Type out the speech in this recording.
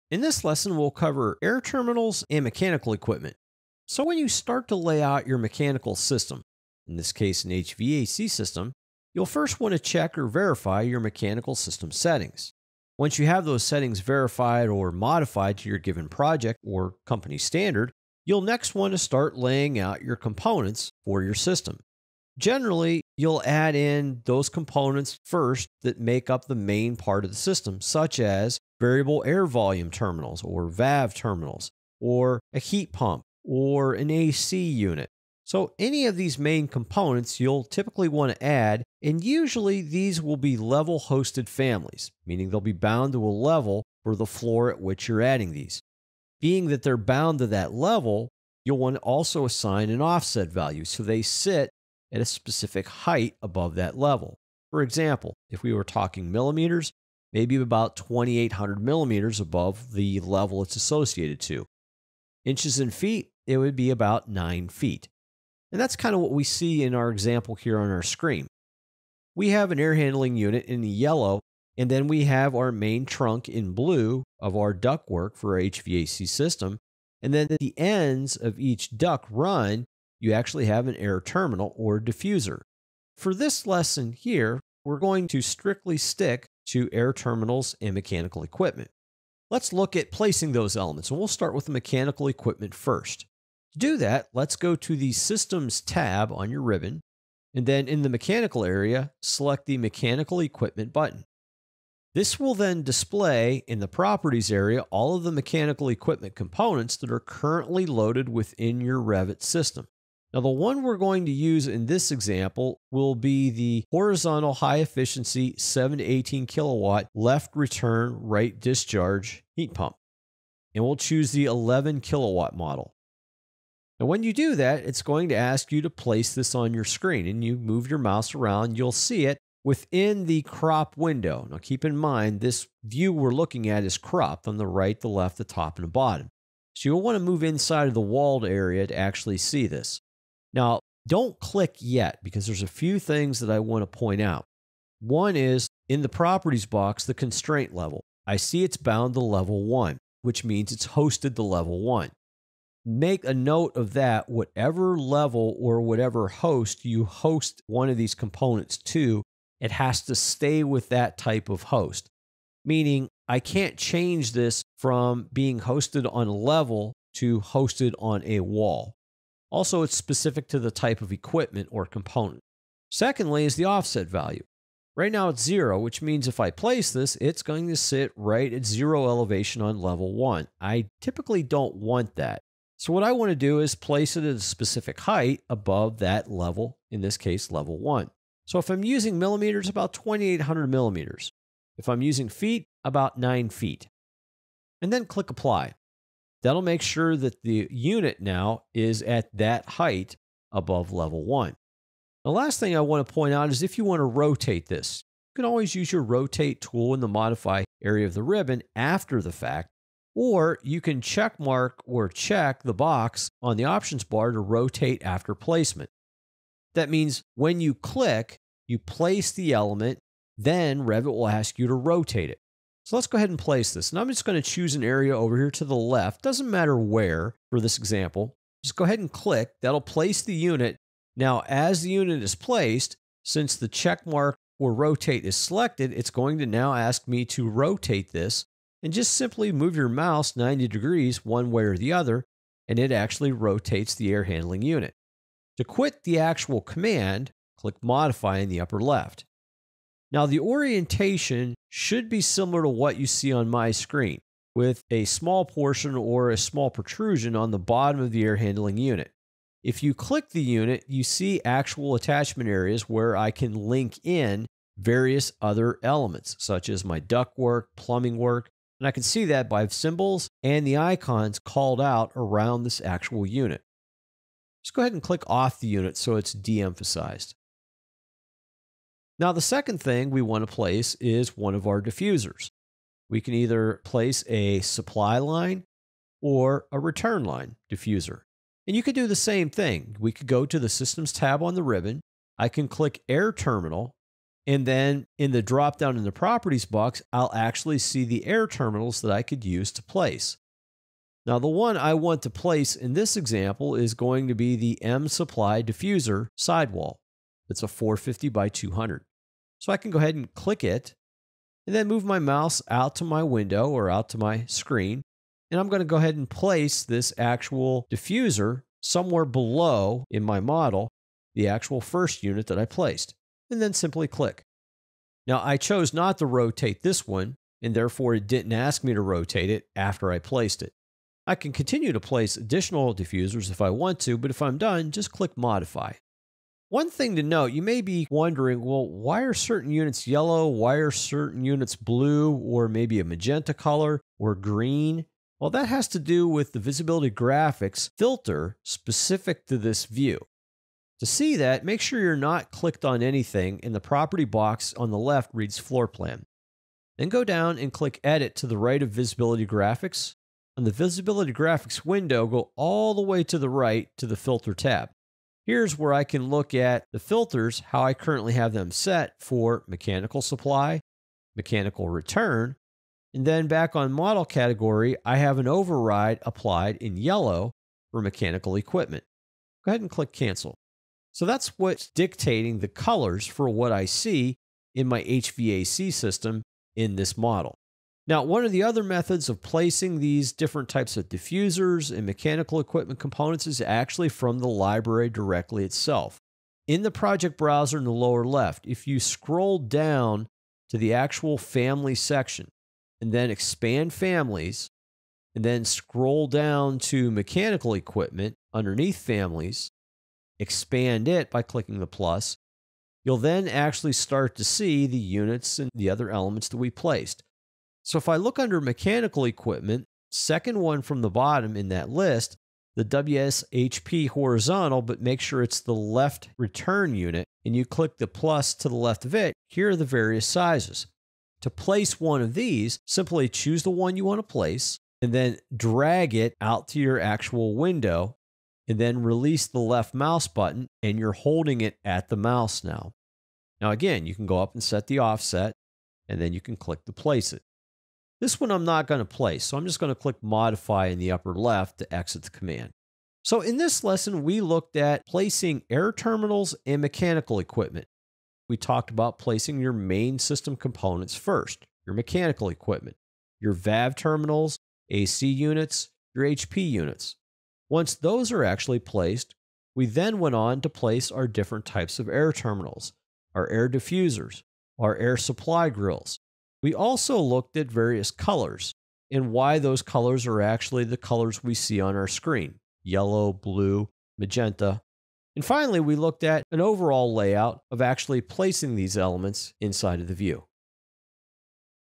In this lesson, we'll cover air terminals and mechanical equipment. So when you start to lay out your mechanical system, in this case an HVAC system, you'll first want to check or verify your mechanical system settings. Once you have those settings verified or modified to your given project or company standard, you'll next want to start laying out your components for your system. Generally, you'll add in those components first that make up the main part of the system, such as variable air volume terminals or valve terminals, or a heat pump, or an AC unit. So any of these main components you'll typically want to add, and usually these will be level hosted families, meaning they'll be bound to a level for the floor at which you're adding these. Being that they're bound to that level, you'll want to also assign an offset value so they sit at a specific height above that level. For example, if we were talking millimeters, maybe about 2,800 millimeters above the level it's associated to. Inches and feet, it would be about 9 feet. And that's kind of what we see in our example here on our screen. We have an air handling unit in yellow, and then we have our main trunk in blue of our ductwork for our HVAC system. And then at the ends of each duct run, you actually have an air terminal or diffuser. For this lesson here, we're going to strictly stick to air terminals and mechanical equipment. Let's look at placing those elements, and we'll start with the mechanical equipment first. To do that, let's go to the Systems tab on your ribbon, and then in the mechanical area, select the Mechanical Equipment button. This will then display in the Properties area all of the mechanical equipment components that are currently loaded within your Revit system. Now, the one we're going to use in this example will be the horizontal high efficiency 7 to 18 kilowatt left return right discharge heat pump. And we'll choose the 11 kilowatt model. Now, when you do that, it's going to ask you to place this on your screen, and you move your mouse around, you'll see it within the crop window. Now, keep in mind, this view we're looking at is cropped on the right, the left, the top, and the bottom. So you'll want to move inside of the walled area to actually see this. Now, don't click yet because there's a few things that I want to point out. One is in the properties box, the constraint level. I see it's bound to level 1, which means it's hosted to level 1. Make a note of that. Whatever level or whatever host you host one of these components to, it has to stay with that type of host. Meaning, I can't change this from being hosted on a level to hosted on a wall. Also, it's specific to the type of equipment or component. Secondly is the offset value. Right now it's 0, which means if I place this, it's going to sit right at 0 elevation on level 1. I typically don't want that. So what I want to do is place it at a specific height above that level, in this case, level 1. So if I'm using millimeters, about 2,800 millimeters. If I'm using feet, about 9 feet. And then click Apply. That'll make sure that the unit now is at that height above level 1. The last thing I want to point out is if you want to rotate this, you can always use your rotate tool in the modify area of the ribbon after the fact, or you can check mark or check the box on the options bar to rotate after placement. That means when you click, you place the element, then Revit will ask you to rotate it. So let's go ahead and place this. And I'm just going to choose an area over here to the left. Doesn't matter where for this example. Just go ahead and click. That'll place the unit. Now, as the unit is placed, since the check mark or rotate is selected, it's going to now ask me to rotate this. And just simply move your mouse 90 degrees one way or the other, and it actually rotates the air handling unit. To quit the actual command, click Modify in the upper left. Now, the orientation should be similar to what you see on my screen, with a small portion or a small protrusion on the bottom of the air handling unit. If you click the unit, you see actual attachment areas where I can link in various other elements, such as my ductwork, plumbing work, and I can see that by symbols and the icons called out around this actual unit. Just go ahead and click off the unit so it's de-emphasized. Now, the second thing we want to place is one of our diffusers. We can either place a supply line or a return line diffuser. And you could do the same thing. We could go to the Systems tab on the ribbon. I can click Air Terminal, And then in the drop down in the properties box, I'll actually see the air terminals that I could use to place. Now, the one I want to place in this example is going to be the M Supply Diffuser sidewall. It's a 450 by 200. So I can go ahead and click it and then move my mouse out to my window or out to my screen. And I'm going to go ahead and place this actual diffuser somewhere below in my model, the actual first unit that I placed, and then simply click. Now, I chose not to rotate this one, and therefore it didn't ask me to rotate it after I placed it. I can continue to place additional diffusers if I want to, but if I'm done, just click Modify. One thing to note, you may be wondering, well, why are certain units yellow? Why are certain units blue or maybe a magenta color or green? Well, that has to do with the visibility graphics filter specific to this view. To see that, make sure you're not clicked on anything and the property box on the left reads Floor Plan. Then go down and click Edit to the right of Visibility Graphics. On the Visibility Graphics window, go all the way to the right to the Filter tab. Here's where I can look at the filters, how I currently have them set for mechanical supply, mechanical return, and then back on model category, I have an override applied in yellow for mechanical equipment. Go ahead and click Cancel. So that's what's dictating the colors for what I see in my HVAC system in this model. Now, one of the other methods of placing these different types of diffusers and mechanical equipment components is actually from the library directly itself. In the project browser in the lower left, if you scroll down to the actual family section and then expand families, and then scroll down to mechanical equipment underneath families, expand it by clicking the plus, you'll then actually start to see the units and the other elements that we placed. So if I look under mechanical equipment, second one from the bottom in that list, the WSHP horizontal, but make sure it's the left return unit, and you click the plus to the left of it, here are the various sizes. To place one of these, simply choose the one you want to place, and then drag it out to your actual window, and then release the left mouse button, and you're holding it at the mouse now. Now again, you can go up and set the offset, and then you can click to place it. This one I'm not going to place, so I'm just going to click Modify in the upper left to exit the command. So in this lesson, we looked at placing air terminals and mechanical equipment. We talked about placing your main system components first, your mechanical equipment, your VAV terminals, AC units, your HP units. Once those are actually placed, we then went on to place our different types of air terminals, our air diffusers, our air supply grills. We also looked at various colors and why those colors are actually the colors we see on our screen: yellow, blue, magenta. And finally, we looked at an overall layout of actually placing these elements inside of the view.